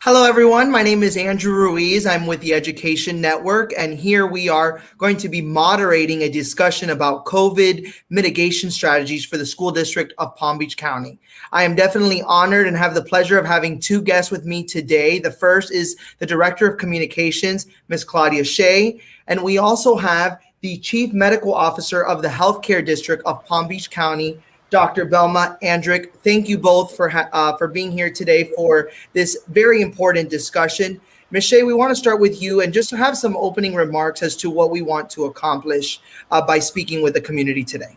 Hello, everyone. My name is Andrew Ruiz. I'm with the Education Network, and here we are going to be moderating a discussion about COVID mitigation strategies for the school district of Palm Beach County. I am definitely honored and have the pleasure of having two guests with me today. The first is the Director of Communications, Ms. Claudia Shea, and we also have the Chief Medical Officer of the Healthcare District of Palm Beach County, Dr. Belma Andrić. Thank you both for being here today for this very important discussion. Ms. Shea, we want to start with you and just have some opening remarks as to what we want to accomplish by speaking with the community today.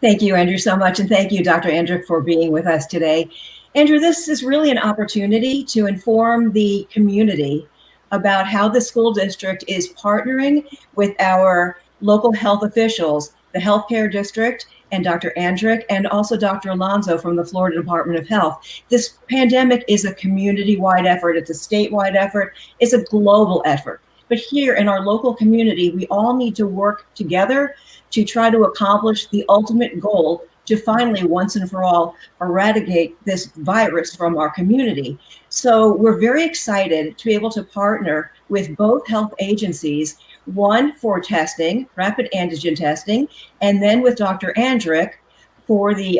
Thank you, Andrew, so much. And thank you, Dr. Andrić, for being with us today. Andrew, this is really an opportunity to inform the community about how the school district is partnering with our local health officials, the healthcare district, and Dr. Andrić, and also Dr. Alonso from the Florida Department of Health. This pandemic is a community-wide effort. It's a statewide effort. It's a global effort. But here in our local community, we all need to work together to try to accomplish the ultimate goal to finally, once and for all, eradicate this virus from our community. So we're very excited to be able to partner with both health agencies, one for testing, rapid antigen testing, and then with Dr. Andrić for the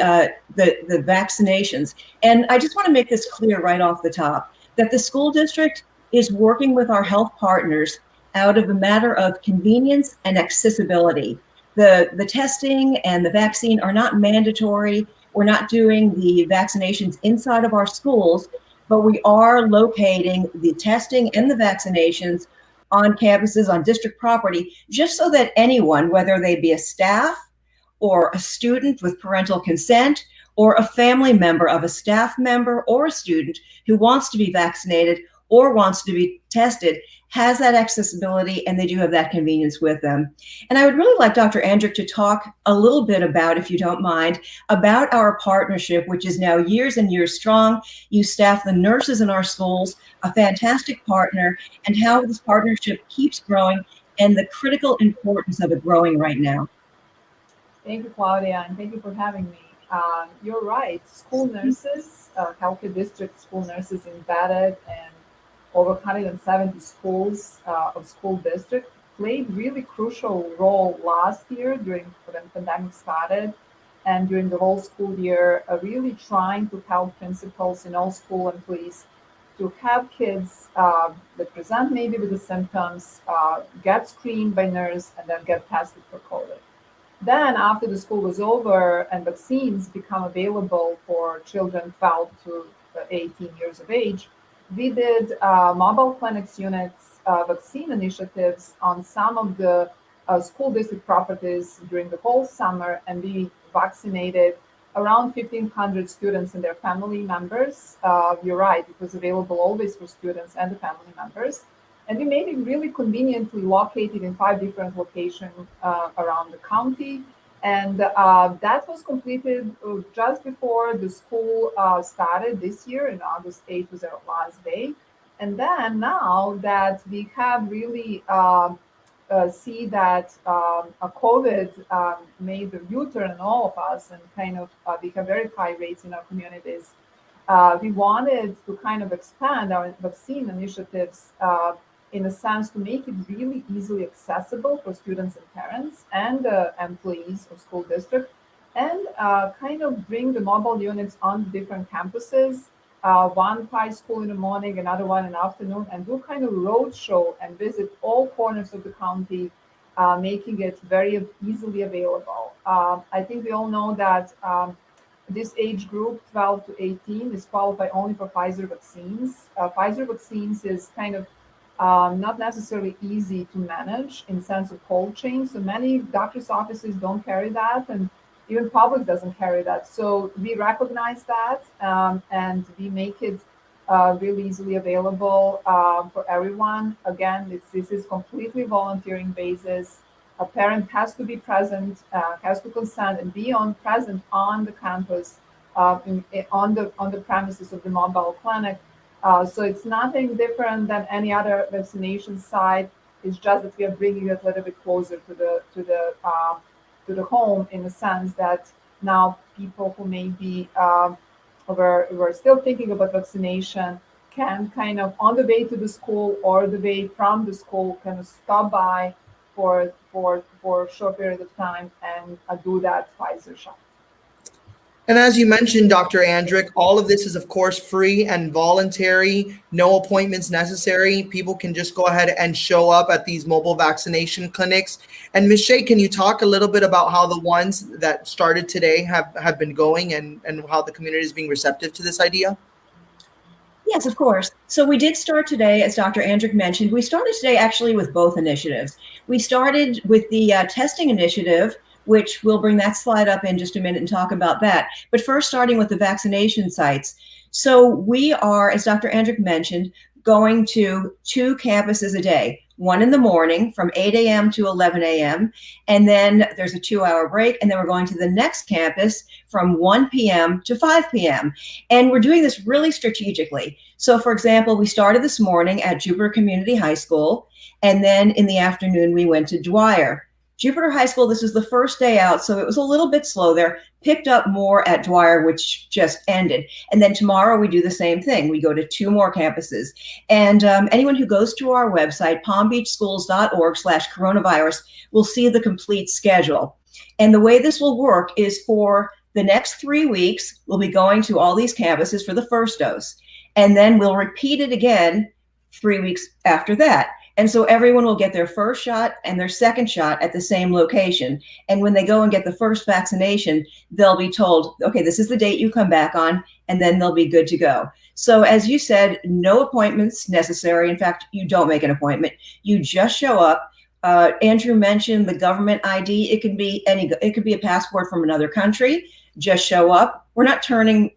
vaccinations. And I just want to make this clear right off the top, that the school district is working with our health partners out of a matter of convenience and accessibility. The testing and the vaccine are not mandatory. We're not doing the vaccinations inside of our schools, but we are locating the testing and the vaccinations on campuses, on district property, just so that anyone, whether they be a staff or a student with parental consent, or a family member of a staff member or a student who wants to be vaccinated or wants to be tested, has that accessibility, and they do have that convenience with them. And I would really like Dr. Andrić to talk a little bit about, if you don't mind, about our partnership, which is now years and years strong. You staff the nurses in our schools, a fantastic partner, and how this partnership keeps growing and the critical importance of it growing right now. Thank you, Claudia, and thank you for having me. You're right. School nurses, healthcare district school nurses embedded in over 170 schools of school district played really crucial role last year when the pandemic started, and during the whole school year, really trying to help principals and all school employees to have kids that present maybe with the symptoms get screened by nurse and then get tested for COVID. Then after the school was over and vaccines become available for children 12 to 18 years of age, we did mobile clinics units, vaccine initiatives on some of the school district properties during the whole summer, and we vaccinated around 1,500 students and their family members. You're right, it was available always for students and the family members. And we made it really conveniently located in 5 different locations around the county. And that was completed just before the school started this year. In August 8th was our last day. And then now that we have really see that COVID made a U-turn in all of us, and kind of we have very high rates in our communities, we wanted to kind of expand our vaccine initiatives in a sense to make it really easily accessible for students and parents and employees of school district, and kind of bring the mobile units on different campuses, one by school in the morning, another one in the afternoon, and do kind of road show and visit all corners of the county, making it very easily available. I think we all know that this age group, 12 to 18, is qualified only for Pfizer vaccines. Pfizer vaccines is kind of not necessarily easy to manage in sense of cold chain. So many doctors' offices don't carry that, and even public doesn't carry that. So we recognize that, and we make it really easily available for everyone. Again, this is completely volunteering basis. A parent has to be present, has to consent and be present on the campus, on the premises of the mobile clinic. So it's nothing different than any other vaccination site. It's just that we are bringing it a little bit closer to the home, in the sense that now people who may be were still thinking about vaccination can kind of on the way to the school or the way from the school kind of stop by for a short period of time and do that Pfizer shot. And as you mentioned, Dr. Andrić, all of this is, of course, free and voluntary, no appointments necessary. People can just go ahead and show up at these mobile vaccination clinics. And Ms. Shea, can you talk a little bit about how the ones that started today have been going and how the community is being receptive to this idea? Yes, of course. So we did start today, as Dr. Andrić mentioned. We started today actually with both initiatives. We started with the testing initiative, which we'll bring that slide up in just a minute and talk about that. But first, starting with the vaccination sites. So we are, as Dr. Andrić mentioned, going to 2 campuses a day, one in the morning from 8 a.m. to 11 a.m. And then there's a 2-hour break. And then we're going to the next campus from 1 p.m. to 5 p.m. And we're doing this really strategically. So for example, we started this morning at Jupiter Community High School. And then in the afternoon, we went to Dwyer. Jupiter High School, this is the first day out, so it was a little bit slow there. Picked up more at Dwyer, which just ended. And then tomorrow we do the same thing. We go to 2 more campuses. And anyone who goes to our website, palmbeachschools.org/coronavirus, will see the complete schedule. And the way this will work is for the next 3 weeks, we'll be going to all these campuses for the first dose. And then we'll repeat it again 3 weeks after that. And so everyone will get their first shot and their second shot at the same location. And when they go and get the first vaccination, they'll be told, okay, this is the date you come back on, and then they'll be good to go. So as you said, no appointments necessary. In fact, you don't make an appointment. You just show up. Andrew mentioned the government ID. It could be a passport from another country. Just show up. We're not turning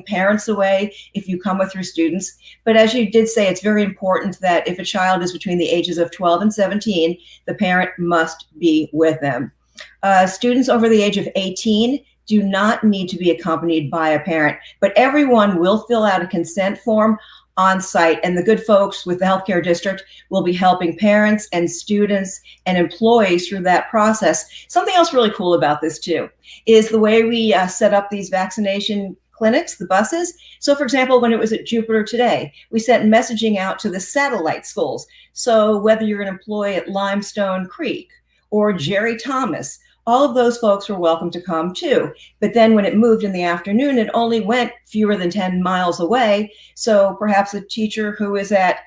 parents away if you come with your students. But as you did say, it's very important that if a child is between the ages of 12 and 17, the parent must be with them. Students over the age of 18 do not need to be accompanied by a parent, but everyone will fill out a consent form on site, and the good folks with the healthcare district will be helping parents and students and employees through that process. Something else really cool about this too is the way we set up these vaccination clinics, the buses. So for example, when it was at Jupiter today, we sent messaging out to the satellite schools. So whether you're an employee at Limestone Creek or Jerry Thomas, all of those folks were welcome to come too. But then when it moved in the afternoon, it only went fewer than 10 miles away. So perhaps a teacher who is at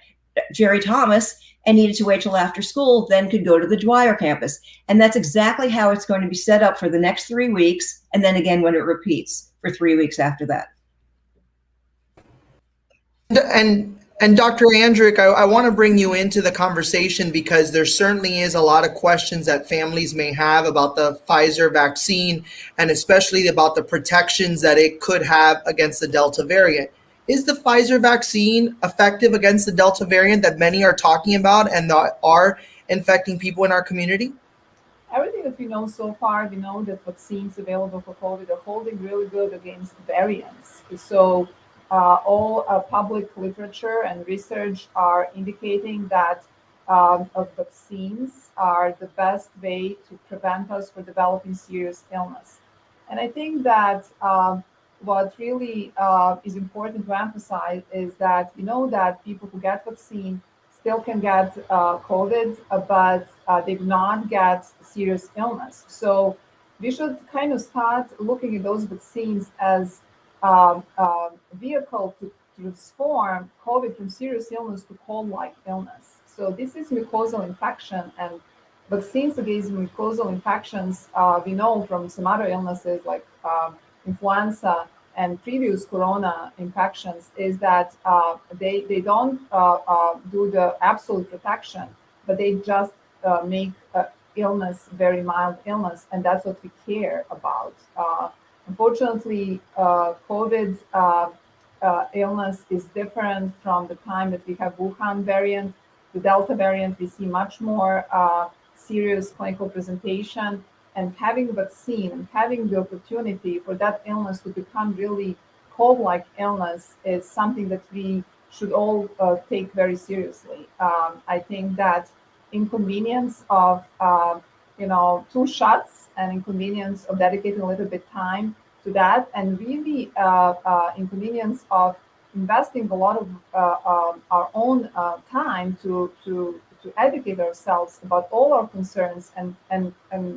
Jerry Thomas and needed to wait till after school then could go to the Dwyer campus. And that's exactly how it's going to be set up for the next 3 weeks. And then again, when it repeats for 3 weeks after that. And Dr. Andrić, I want to bring you into the conversation because there certainly is a lot of questions that families may have about the Pfizer vaccine and especially about the protections that it could have against the Delta variant. Is the Pfizer vaccine effective against the Delta variant that many are talking about and that are infecting people in our community? Everything that we know so far, we know that vaccines available for COVID are holding really good against variants. So all public literature and research are indicating that vaccines are the best way to prevent us from developing serious illness. And I think that what really is important to emphasize is that we know that people who get vaccine still can get COVID, but they do not get serious illness. So we should kind of start looking at those vaccines as vehicle to transform COVID from serious illness to cold-like illness. So this is mucosal infection, and vaccines against mucosal infections, we know from some other illnesses like influenza and previous corona infections, is that they don't do the absolute protection, but they just make illness very mild illness, and that's what we care about. Unfortunately, COVID illness is different from the time that we have Wuhan variant. The Delta variant, we see much more serious clinical presentation, and having a vaccine and having the opportunity for that illness to become really cold-like illness is something that we should all take very seriously. I think that inconvenience of 2 shots and inconvenience of dedicating a little bit time to that, and really inconvenience of investing a lot of our own time to educate ourselves about all our concerns, and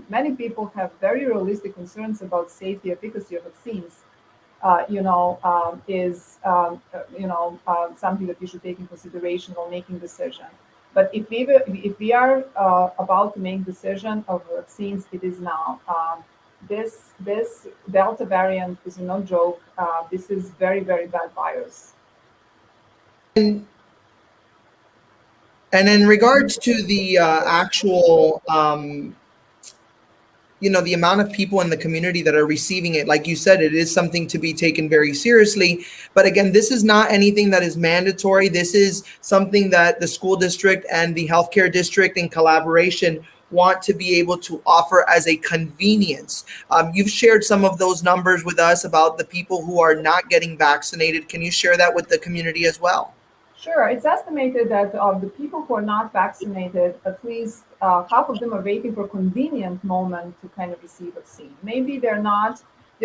many people have very realistic concerns about safety, efficacy of vaccines. Is something that we should take in consideration while making decision. But if we are about to make decision of vaccines, it is now. This Delta variant is no joke. This is very, very bad virus. And in regards to the actual, the amount of people in the community that are receiving it, like you said, it is something to be taken very seriously. But again, this is not anything that is mandatory. This is something that the school district and the healthcare district in collaboration want to be able to offer as a convenience. You've shared some of those numbers with us about the people who are not getting vaccinated. Can you share that with the community as well? Sure. It's estimated that of the people who are not vaccinated, at least half of them are waiting for a convenient moment to kind of receive vaccine. Maybe they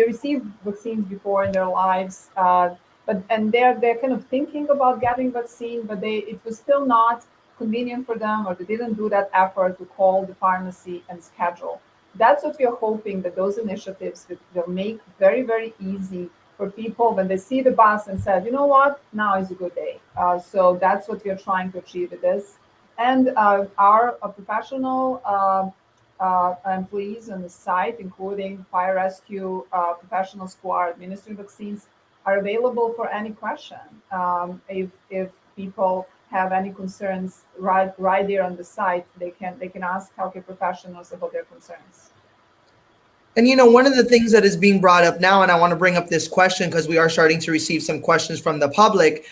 received vaccines before in their lives, and they're kind of thinking about getting vaccine, but it was still not convenient for them, or they didn't do that effort to call the pharmacy and schedule. That's what we are hoping, that those initiatives will make very, very easy for people when they see the bus and said, you know what, now is a good day. So that's what we are trying to achieve with this. And our professional employees on the site, including fire rescue professionals who are administering vaccines, are available for any question. If people have any concerns right there on the site, they can ask healthcare professionals about their concerns. And one of the things that is being brought up now, and I want to bring up this question because we are starting to receive some questions from the public,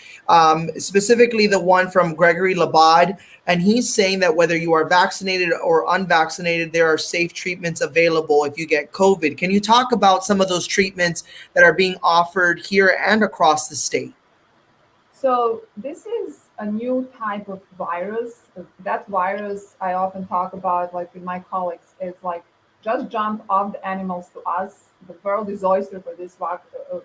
specifically the one from Gregory Labad, and he's saying that whether you are vaccinated or unvaccinated, there are safe treatments available if you get COVID. Can you talk about some of those treatments that are being offered here and across the state? So this is a new type of virus. That virus I often talk about, like with my colleagues, is like just jump off the animals to us. The world is oyster for this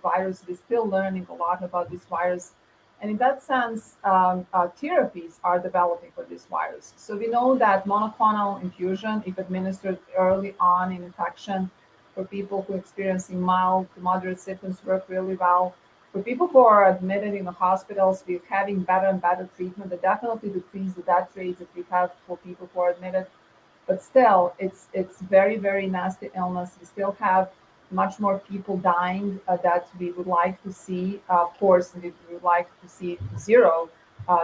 virus. We're still learning a lot about this virus. And in that sense, therapies are developing for this virus. So we know that monoclonal infusion, if administered early on in infection, for people who are experiencing mild to moderate symptoms, work really well. For people who are admitted in the hospitals, we're having better and better treatment that definitely decrease the death rates that we have for people who are admitted. But still, it's very, very nasty illness. We still have much more people dying that we would like to see. Of course, we would like to see zero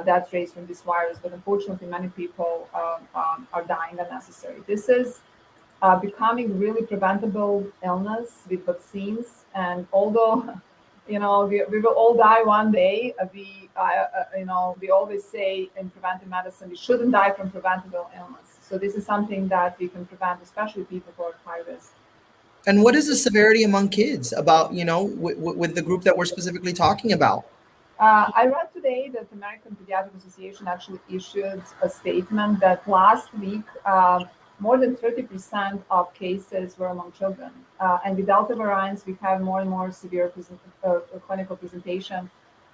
death rates from this virus, but unfortunately, many people are dying unnecessarily. This is becoming really preventable illness with vaccines, and although we will all die one day, we always say in preventive medicine we shouldn't die from preventable illness. So this is something that we can prevent, especially people who are at high risk. And what is the severity among kids about, with the group that we're specifically talking about? I read today that the American Pediatric Association actually issued a statement that last week, more than 30% of cases were among children. And with Delta variants, we have more and more severe clinical presentation.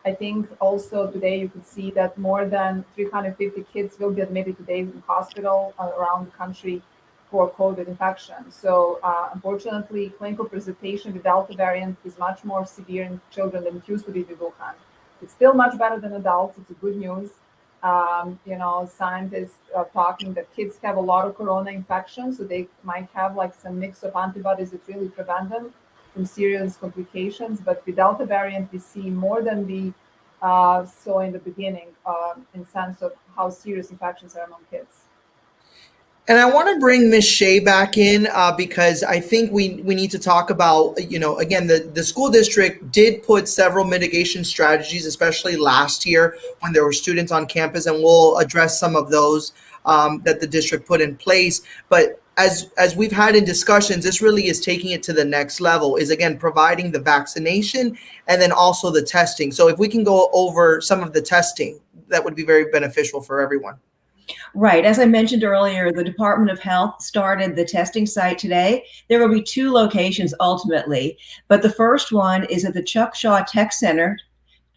I think also today you could see that more than 350 kids will be admitted today in hospital around the country for COVID infection. So unfortunately, clinical presentation with Delta variant is much more severe in children than it used to be with Wuhan. It's still much better than adults. It's a good news. Scientists are talking that kids have a lot of corona infections, so they might have like some mix of antibodies that really prevent them from serious complications. But with Delta variant, we see more than we saw in the beginning in sense of how serious infections are among kids. And I want to bring Ms. Shea back in because I think we need to talk about, again, the school district did put several mitigation strategies, especially last year when there were students on campus, and we'll address some of those that the district put in place. But as we've had in discussions, this really is taking it to the next level, is again providing the vaccination and then also the testing. So if we can go over some of the testing, that would be very beneficial for everyone. Right. As I mentioned earlier, the Department of Health started the testing site today. There will be 2 locations ultimately, but the first one is at the Chuck Shaw Tech Center,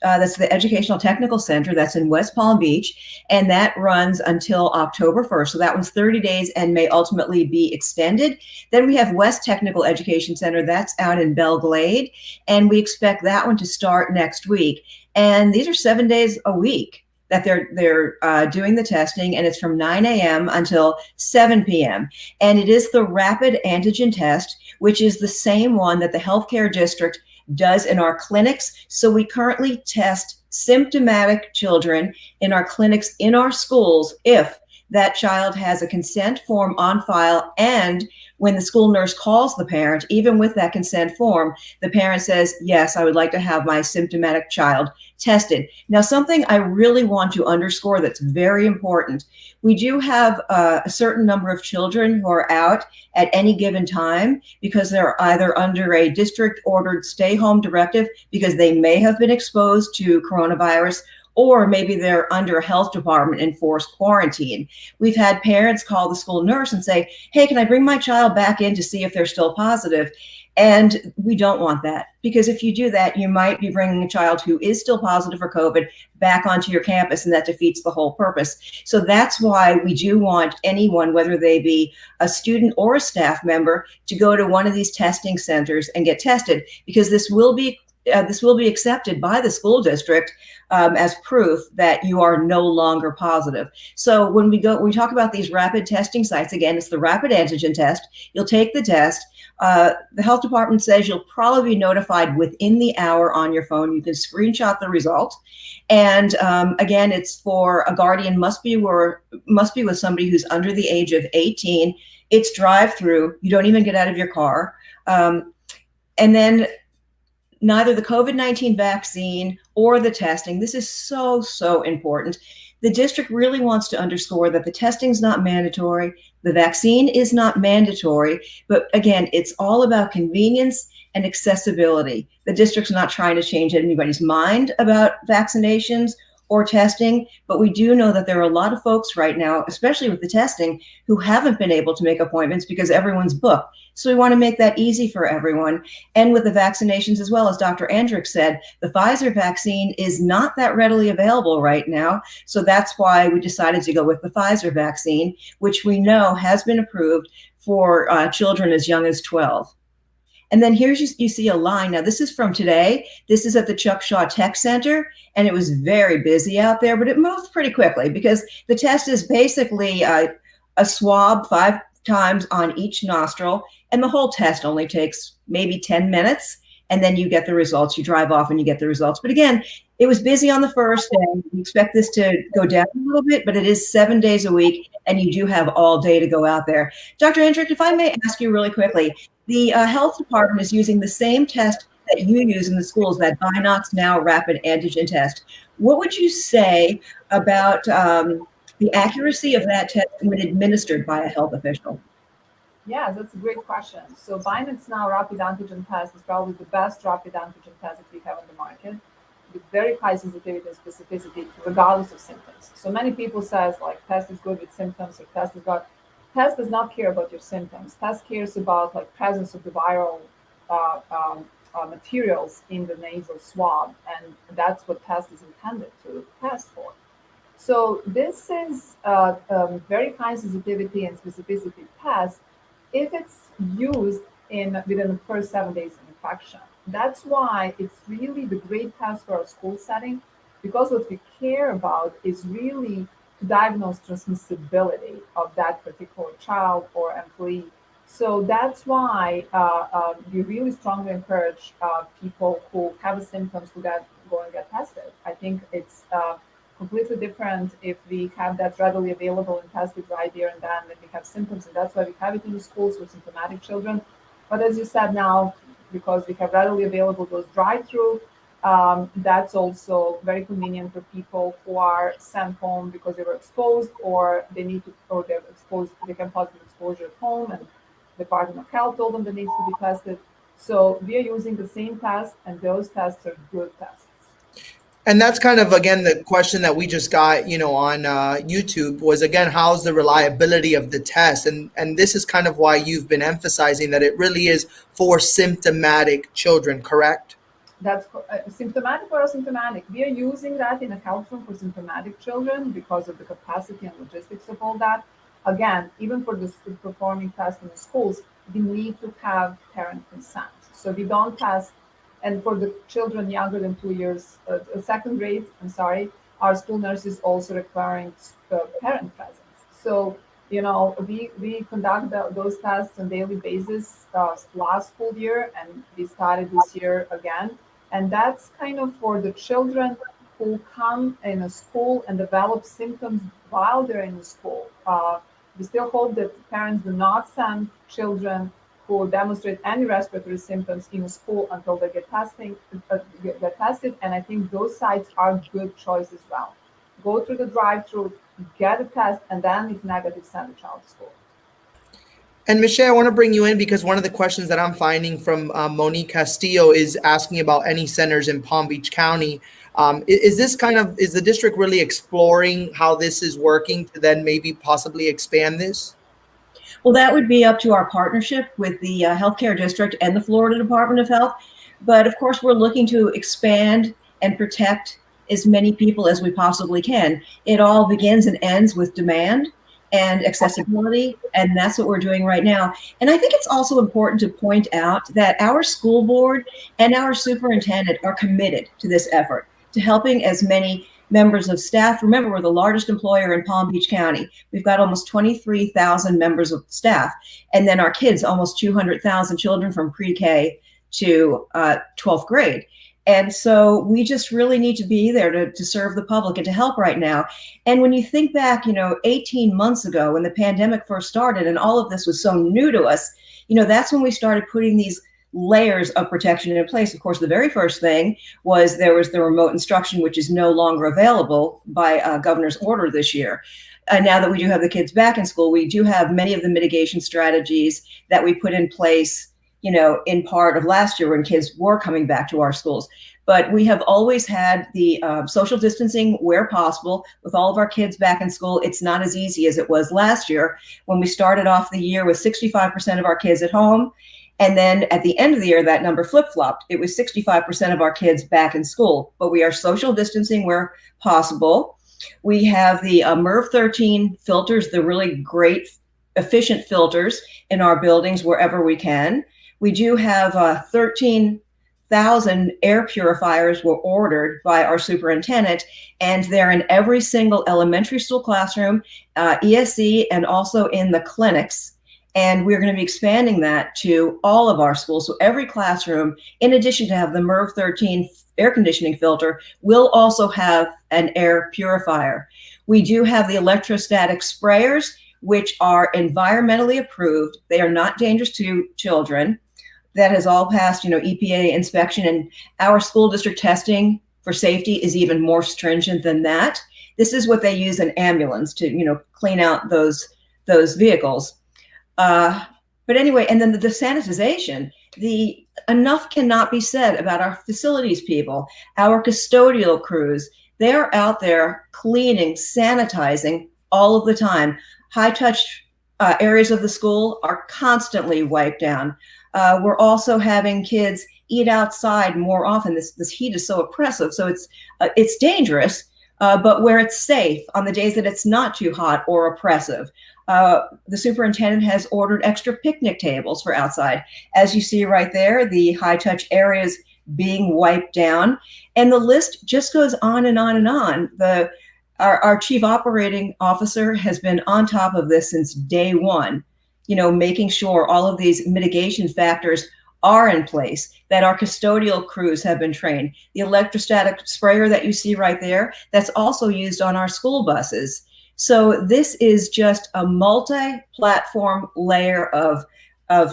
That's the Educational Technical Center. That's in West Palm Beach, and that runs until October 1st. So that one's 30 days and may ultimately be extended. Then we have West Technical Education Center. That's out in Belle Glade, and we expect that one to start next week. And these are 7 days a week that they're doing the testing, and it's from 9 a.m. until 7 p.m. And it is the rapid antigen test, which is the same one that the healthcare district does in our clinics. So we currently test symptomatic children in our clinics, in our schools, if that child has a consent form on file, and when the school nurse calls the parent, even with that consent form, the parent says, yes, I would like to have my symptomatic child tested. Now, something I really want to underscore that's very important. We do have a certain number of children who are out at any given time because they're either under a district ordered stay home directive because they may have been exposed to coronavirus, or maybe they're under a health department enforced quarantine. We've had parents call the school nurse and say, hey, can I bring my child back in to see if they're still positive? And we don't want that, because if you do that, you might be bringing a child who is still positive for COVID back onto your campus, and that defeats the whole purpose. So that's why we do want anyone, whether they be a student or a staff member, to go to one of these testing centers and get tested, because this will be accepted by the school district as proof that you are no longer positive. So when we talk about these rapid testing sites, again, it's the rapid antigen test. You'll take the test. The health department says you'll probably be notified within the hour on your phone. You can screenshot the result. And again, it's for a guardian, must be with somebody who's under the age of 18. It's drive-through. You don't even get out of your car. And then neither the COVID-19 vaccine or the testing. This is so, so important. The district really wants to underscore that the testing is not mandatory. The vaccine is not mandatory. But again, it's all about convenience and accessibility. The district's not trying to change anybody's mind about vaccinations or testing, but we do know that there are a lot of folks right now, especially with the testing, who haven't been able to make appointments because everyone's booked. So we want to make that easy for everyone. And with the vaccinations as well, as Dr. Andrić said, the Pfizer vaccine is not that readily available right now. So that's why we decided to go with the Pfizer vaccine, which we know has been approved for children as young as 12. And then here's you see a line. Now, this is from today. This is at the Chuck Shaw Tech Center, and it was very busy out there, but it moved pretty quickly because the test is basically a swab 5 times on each nostril, and the whole test only takes maybe 10 minutes, and then you get the results. You drive off and you get the results. But again, it was busy on the first day. We expect this to go down a little bit, but it is 7 days a week, and you do have all day to go out there. Dr. Andrić, if I may ask you really quickly, the health department is using the same test that you use in the schools, that Binox Now rapid antigen test. What would you say about the accuracy of that test when administered by a health official? Yeah, that's a great question. So Binox Now rapid antigen test is probably the best rapid antigen test that we have on the market, with very high sensitivity and specificity, regardless of symptoms. So many people says like test is good with symptoms, or test is good. Test does not care about your symptoms. Test cares about like presence of the viral materials in the nasal swab, and that's what test is intended to test for. So this is very high sensitivity and specificity test if it's used within the first 7 days of infection. That's why it's really the great test for a school setting, because what we care about is really to diagnose transmissibility of that particular child or employee. So that's why we really strongly encourage people who have symptoms to go and get tested. I think it's completely different if we have that readily available and tested right there and then when we have symptoms, and that's why we have it in the schools for symptomatic children. But as you said now, because we have readily available those drive-through, that's also very convenient for people who are sent home because they were exposed, or they have positive exposure at home, and the Department of Health told them they need to be tested. So we are using the same test, and those tests are good tests. And that's kind of, again, the question that we just got, on YouTube was, again, how's the reliability of the test? And this is kind of why you've been emphasizing that it really is for symptomatic children, correct? That's symptomatic or asymptomatic. We are using that in a health room for symptomatic children because of the capacity and logistics of all that. Again, even for the performing tests in the schools, we need to have parent consent. So we don't test, and for the children younger than 2 years, second grade, I'm sorry, our school nurse is also requiring parent presence. So, we conduct those tests on a daily basis last school year, and we started this year again. And that's kind of for the children who come in a school and develop symptoms while they're in the school. We still hope that parents do not send children who demonstrate any respiratory symptoms in school until they get tested. And I think those sites are good choice as well. Go through the drive-through, get a test, and then if negative, send the child to school. And Michelle, I want to bring you in because one of the questions that I'm finding from Monique Castillo is asking about any centers in Palm Beach County. Is the district really exploring how this is working to then maybe possibly expand this? Well, that would be up to our partnership with the healthcare district and the Florida Department of Health. But of course, we're looking to expand and protect as many people as we possibly can. It all begins and ends with demand and accessibility, and that's what we're doing right now. And I think it's also important to point out that our school board and our superintendent are committed to this effort, to helping as many members of staff. Remember, we're the largest employer in Palm Beach County. We've got almost 23,000 members of staff, and then our kids, almost 200,000 children from pre-K to 12th grade. And so we just really need to be there to serve the public and to help right now. And when you think back, 18 months ago when the pandemic first started and all of this was so new to us, that's when we started putting these layers of protection in place. Of course, the very first thing was there was the remote instruction, which is no longer available by governor's order this year. And now that we do have the kids back in school, we do have many of the mitigation strategies that we put in place in part of last year when kids were coming back to our schools. But we have always had the social distancing where possible with all of our kids back in school. It's not as easy as it was last year when we started off the year with 65% of our kids at home. And then at the end of the year, that number flip-flopped. It was 65% of our kids back in school. But we are social distancing where possible. We have the MERV 13 filters, the really great, efficient filters in our buildings wherever we can. We do have 13,000 air purifiers were ordered by our superintendent, and they're in every single elementary school classroom, ESE, and also in the clinics. And we're going to be expanding that to all of our schools. So every classroom, in addition to have the MERV 13 air conditioning filter, will also have an air purifier. We do have the electrostatic sprayers, which are environmentally approved. They are not dangerous to children. That has all passed, EPA inspection, and our school district testing for safety is even more stringent than that. This is what they use in ambulance to, clean out those vehicles. But anyway, and then the sanitization, enough cannot be said about our facilities people, our custodial crews. They're out there cleaning, sanitizing all of the time. High touch areas of the school are constantly wiped down. We're also having kids eat outside more often. This heat is so oppressive, so it's dangerous, but where it's safe on the days that it's not too hot or oppressive. The superintendent has ordered extra picnic tables for outside. As you see right there, the high touch areas being wiped down, and the list just goes on and on and on. Our chief operating officer has been on top of this since day one, making sure all of these mitigation factors are in place, that our custodial crews have been trained. The electrostatic sprayer that you see right there, that's also used on our school buses. So this is just a multi-platform layer of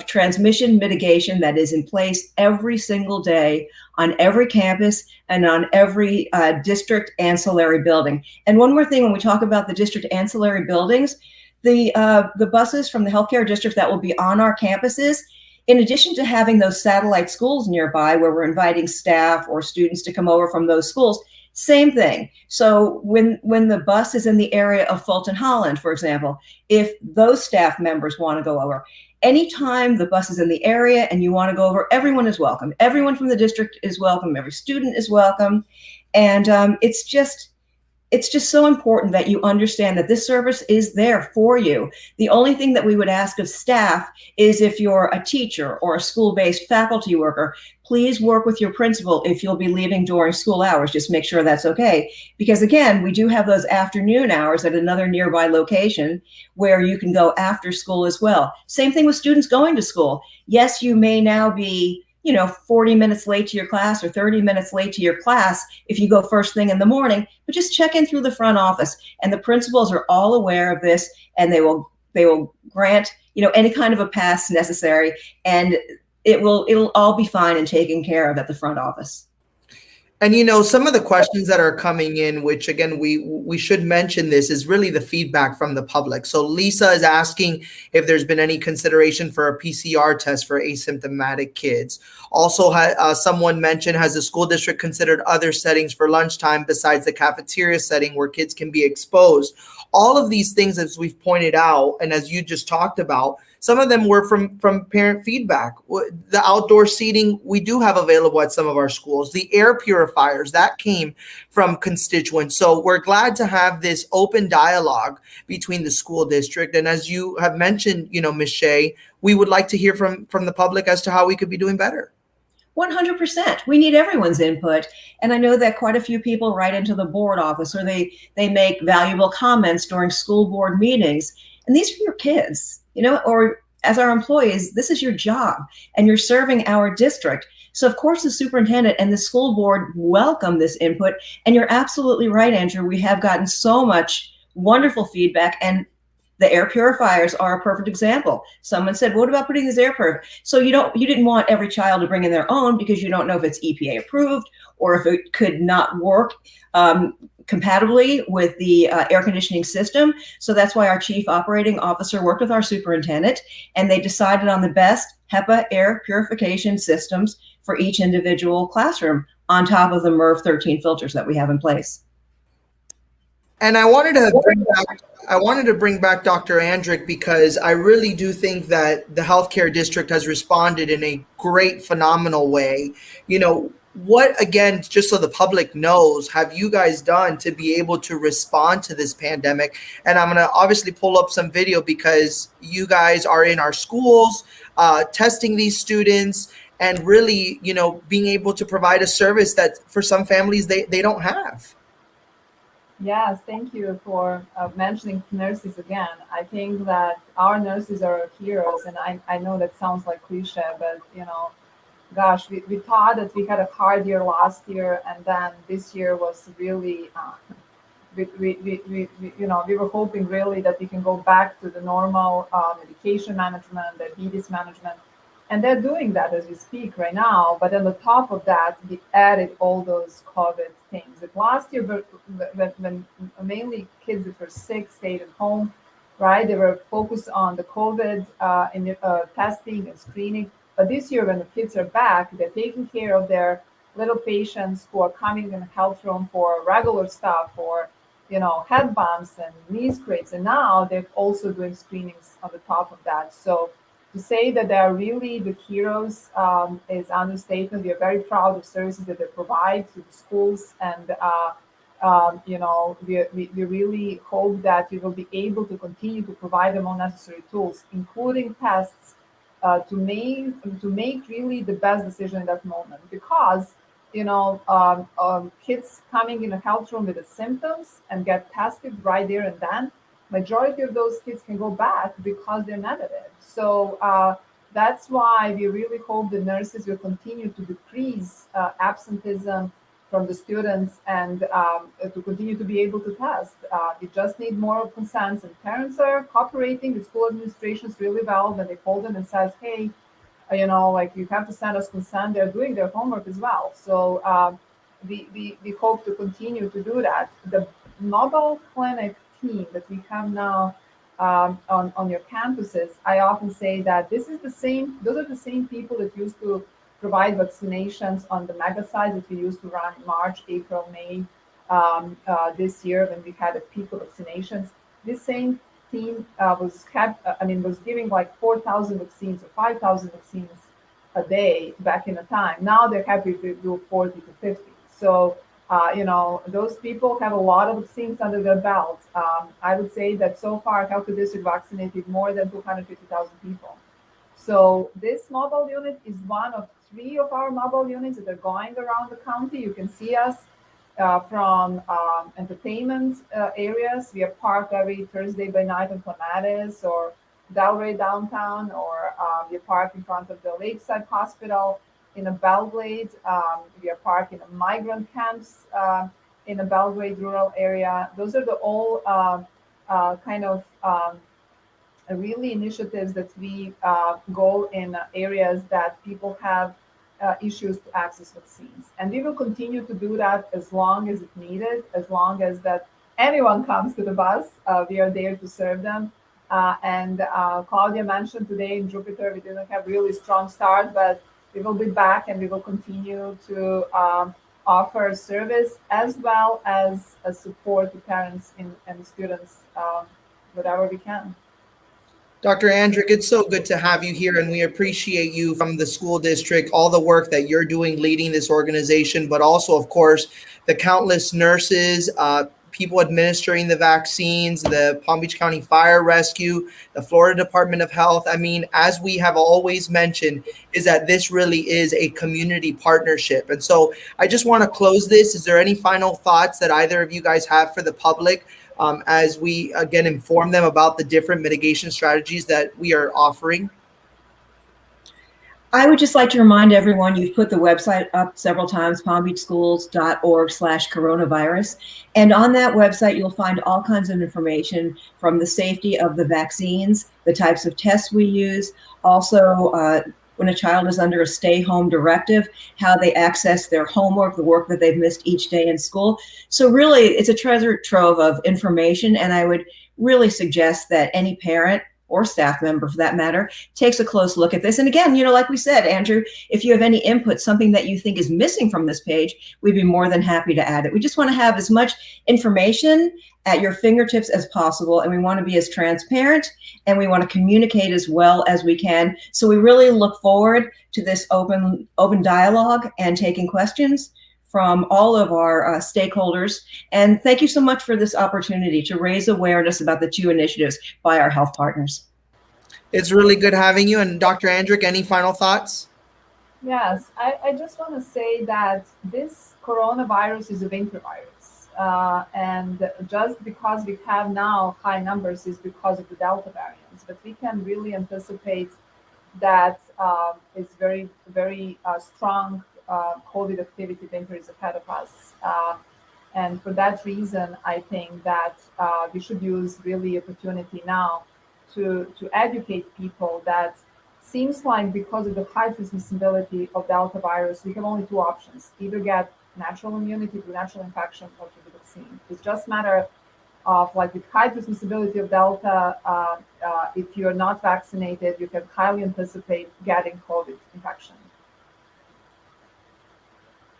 transmission mitigation that is in place every single day on every campus and on every district ancillary building. And one more thing, when we talk about the district ancillary buildings, the buses from the healthcare district that will be on our campuses, in addition to having those satellite schools nearby where we're inviting staff or students to come over from those schools, same thing. So when the bus is in the area of Fulton Holland, for example, if those staff members want to go over, anytime the bus is in the area and you want to go over, everyone is welcome. Everyone from the district is welcome. Every student is welcome. And it's just so important that you understand that this service is there for you. The only thing that we would ask of staff is if you're a teacher or a school-based faculty worker, please work with your principal if you'll be leaving during school hours. Just make sure that's okay. Because again, we do have those afternoon hours at another nearby location where you can go after school as well. Same thing with students going to school. Yes, you may now be 40 minutes late to your class or 30 minutes late to your class if you go first thing in the morning, but just check in through the front office. And the principals are all aware of this, and they will grant, any kind of a pass necessary, and it'll all be fine and taken care of at the front office. And some of the questions that are coming in, which again, we should mention this, is really the feedback from the public. So Lisa is asking if there's been any consideration for a PCR test for asymptomatic kids. Also, someone mentioned, has the school district considered other settings for lunchtime besides the cafeteria setting where kids can be exposed? All of these things, as we've pointed out, and as you just talked about, some of them were from parent feedback. The outdoor seating we do have available at some of our schools. The air purifiers, that came from constituents. So we're glad to have this open dialogue between the school district. And as you have mentioned, Ms. Shea, we would like to hear from the public as to how we could be doing better. 100%. We need everyone's input. And I know that quite a few people write into the board office, or they make valuable comments during school board meetings. And these are your kids, or as our employees, this is your job and you're serving our district. So of course the superintendent and the school board welcome this input. And you're absolutely right, Andrew. We have gotten so much wonderful feedback, and the air purifiers are a perfect example. Someone said, what about putting this air purifier? So you didn't want every child to bring in their own because you don't know if it's EPA approved or if it could not work compatibly with the air conditioning system. So that's why our chief operating officer worked with our superintendent, and they decided on the best HEPA air purification systems for each individual classroom on top of the MERV 13 filters that we have in place. And I wanted to bring back Dr. Andrić, because I really do think that the healthcare district has responded in a great, phenomenal way. What, again, just so the public knows, have you guys done to be able to respond to this pandemic? And I'm going to obviously pull up some video, because you guys are in our schools, testing these students, and really, being able to provide a service that for some families they don't have. Yes, thank you for mentioning nurses again. I think that our nurses are our heroes, and I know that sounds like cliche, but gosh, we thought that we had a hard year last year, and then this year was really, we were hoping really that we can go back to the normal medication management, diabetes management, and they're doing that as we speak right now. But on the top of that, we added all those COVID things. That last year, when mainly kids that were sick stayed at home, right? They were focused on the COVID testing and screening. But this year, when the kids are back, they're taking care of their little patients who are coming in the health room for regular stuff, for head bumps and knee scrapes, and now they're also doing screenings on the top of that. So to say that they are really the heroes is understatement. We are very proud of services that they provide to the schools, and we really hope that we will be able to continue to provide them all necessary tools, including tests, to make really the best decision in that moment. Because kids coming in a health room with the symptoms and get tested right there and then, majority of those kids can go back because they're negative. So that's why we really hope the nurses will continue to decrease absenteeism from the students, and to continue to be able to test. We just need more consents, and parents are cooperating. The school administration is really well when they call them and says, hey, you have to send us consent. They're doing their homework as well. So we hope to continue to do that. The mobile clinic team that we have now on your campuses, I often say that those are the same people that used to provide vaccinations on the mega sites that we used to run in March, April, May this year when we had a peak of vaccinations. These same team was giving like 4,000 vaccines or 5,000 vaccines a day back in the time. Now they're happy to do 40 to 50. So, those people have a lot of vaccines under their belt. I would say that so far, Healthy District vaccinated more than 250,000 people. So this mobile unit is one of 3 of our mobile units that are going around the county. You can see us from entertainment areas. We are parked every Thursday by night in Clematis or Delray downtown, or we are parked in front of the Lakeside Hospital in a Belgrade. We are parked in a migrant camps in a Belgrade rural area. Those are the all really initiatives that we go in areas that people have issues to access vaccines. And we will continue to do that as long as it's needed, as long as that anyone comes to the bus, we are there to serve them. And Claudia mentioned today in Jupiter, we didn't have really strong start, but we will be back and we will continue to offer service as well as a support to parents and students, whatever we can. Dr. Andrić, it's so good to have you here, and we appreciate you from the school district, all the work that you're doing leading this organization, but also, of course, the countless nurses, people administering the vaccines, the Palm Beach County Fire Rescue, the Florida Department of Health. I mean, as we have always mentioned, is that this really is a community partnership. And so I just want to close this. Is there any final thoughts that either of you guys have for the public as we, again, inform them about the different mitigation strategies that we are offering? I would just like to remind everyone, you've put the website up several times, palmbeachschools.org/coronavirus. And on that website, you'll find all kinds of information from the safety of the vaccines, the types of tests we use, also when a child is under a stay home directive, how they access their homework, the work that they've missed each day in school. So really, it's a treasure trove of information. And I would really suggest that any parent or staff member, for that matter, takes a close look at this. And again, like we said, Andrew, if you have any input, something that you think is missing from this page, we'd be more than happy to add it. We just want to have as much information at your fingertips as possible. And we want to be as transparent, and we want to communicate as well as we can. So we really look forward to this open dialogue and taking questions from all of our stakeholders. And thank you so much for this opportunity to raise awareness about the 2 initiatives by our health partners. It's really good having you. And Dr. Andrić, any final thoughts? Yes, I just want to say that this coronavirus is a winter virus. And just because we have now high numbers is because of the Delta variants, but we can really anticipate that it's very, very strong COVID activity winter is ahead of us. And for that reason, I think that we should use really opportunity now to educate people that seems like because of the high transmissibility of Delta virus, we have only 2 options: either get natural immunity through natural infection or through the vaccine. It's just a matter of, like, with high transmissibility of Delta, if you're not vaccinated, you can highly anticipate getting COVID infection.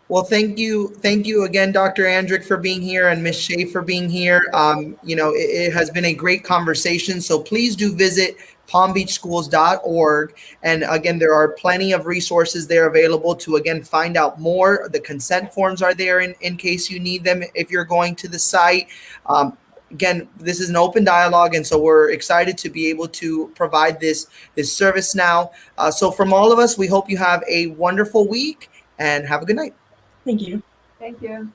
Well, thank you again, Dr. Andrić, for being here, and Ms. Shea for being here. It has been a great conversation. So please do visit palmbeachschools.org. And again, there are plenty of resources there available to, again, find out more. The consent forms are there in case you need them if you're going to the site. Again, this is an open dialogue, and so we're excited to be able to provide this service now. So from all of us, we hope you have a wonderful week and have a good night. Thank you. Thank you.